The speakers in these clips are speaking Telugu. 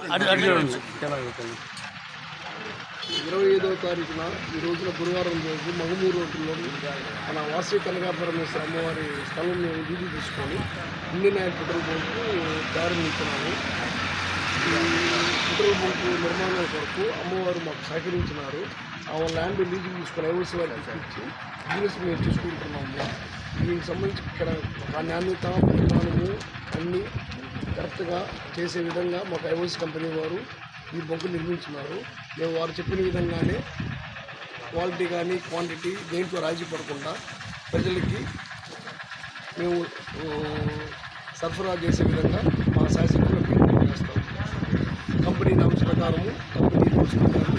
25వ తారీఖున ఈ రోజున గురువారం రోజు మగమూరు రోడ్డులో మన వాసవి కనకాపరమేశ్వర అమ్మవారి స్థలం మేము వీధి తీసుకొని ఇండియన్ ఆయిల్ పెట్రోల్ బంకు ప్రారంభించినాము. ఈ పెట్రోల్ బంకు నిర్మాణం కొరకు అమ్మవారు మాకు సహకరించినారు. ఆ ల్యాండ్ లీజు తీసుకొని ఐఓసీ వారికి ఇచ్చి బిజినెస్ మేము చూసుకుంటున్నాము. దీనికి సంబంధించి ఇక్కడ నాణ్యత పరిమాణము అన్నీ కరెక్ట్గా చేసే విధంగా మాకు ఐఓసీ కంపెనీ వారు ఈ బంకు నిర్మించినారు. మేము వారు చెప్పిన విధంగానే క్వాలిటీ కానీ క్వాంటిటీ దేంట్లో రాజీ పడకుండా ప్రజలకి మేము సరఫరా చేసే విధంగా మా శాసనసభ్యులు ప్రయత్నం చేస్తాం. కంపెనీ నామ్స్ ప్రకారము కంపెనీ రూల్స్ ప్రకారం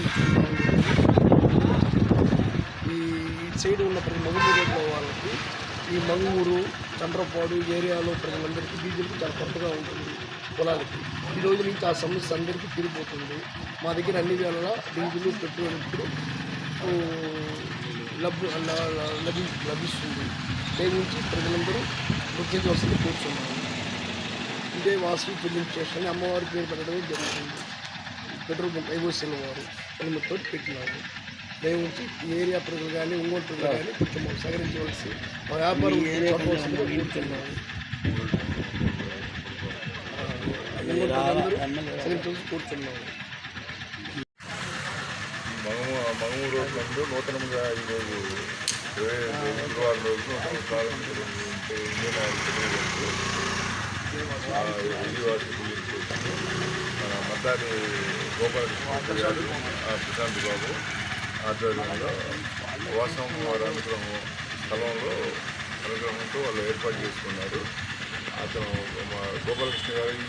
ఈ సైడ్ ఉన్న ప్రతి మగమూరులో వాళ్ళకి ఈ మంగూరు చంద్రపాడు ఏరియాలో ప్రజలందరికీ డీజిల్కి చాలా కొత్తగా ఉంటుంది. పొలాలకి ఈ రోజు నుంచి ఆ సమస్య అందరికీ తీరిపోతుంది. మా దగ్గర అన్ని వేళలా డీజిల్ పెట్రోల్ ఇప్పుడు లభిస్తుంది. దయవుంచి ప్రజలందరూ గుర్తించవలసింది కూర్చున్నాము. ఇదే వాసవి ఫిల్లింగ్ స్టేషన్ అమ్మవారి పేరు పెట్టడమే జరుగుతుంది. పెట్రోల్ బంక్ ఐఓసీల వారు అనుమతితో పెట్టినాము. దయవుంచి ఏరియా ప్రజలు కానీ ఒంగోలు ప్రజలు కానీ కొంచెం సహకరించవలసి మా వ్యాపారం కూర్చున్నాము. కూర్చున్నాము. మగమూరు రోడ్డు నూతనంగా ఈరోజు గురువారం రోజు ప్రారంభించడం ఇండియన్ ఆయిల్ పెట్రోల్ విజయవాడ మన మద్దారి గోపాలకృష్ణ గారు ప్రశాంత్ బాబు ఆధ్వర్యంలో వాసం వారి అనుగ్రహం స్థలంలో అనుగ్రహంతో వాళ్ళు ఏర్పాటు చేసుకున్నారు. అతను గోపాలకృష్ణ గారు ఈ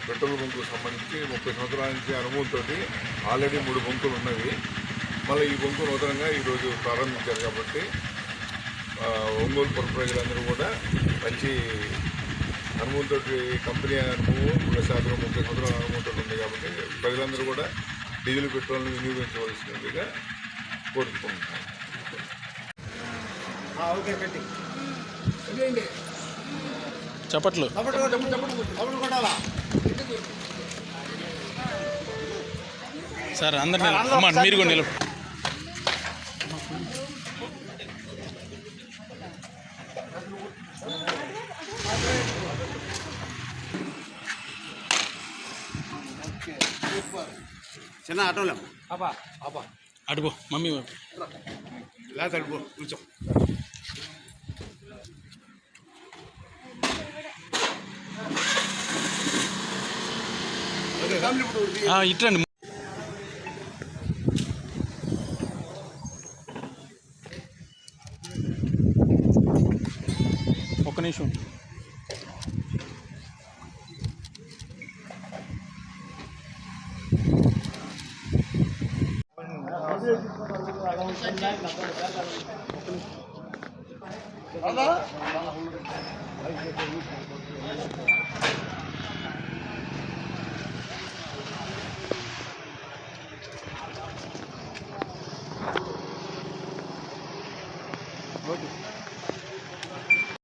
పెట్రోల్ బంకు సంబంధించి 30 సంవత్సరాల నుంచి అనుభవంతో ఆల్రెడీ 3 బంకులు ఉన్నవి. మళ్ళీ ఈ బంకు నూతనంగా ఈరోజు ప్రారంభించారు కాబట్టి ఒంగోలు పుర ప్రజలందరూ కూడా మంచి అనుభవంతో కంపెనీ అనుభవం ప్లస్ అందులో 30 సంవత్సరాల అనుభవంతో ఉంది కాబట్టి ప్రజలందరూ కూడా డీజిల్ పెట్రోల్ని వినియోగించవలసినదిగా కోరుకుంటున్నాను. చప్పట్లు సార్ అందరినీ మీరు కూడా నిలబడి చిన్న ఆటోలే అడుగు మమ్మీ లేదా అడుగు కూర్చో. ఇట్రండి. ఒక్క నిమిషం.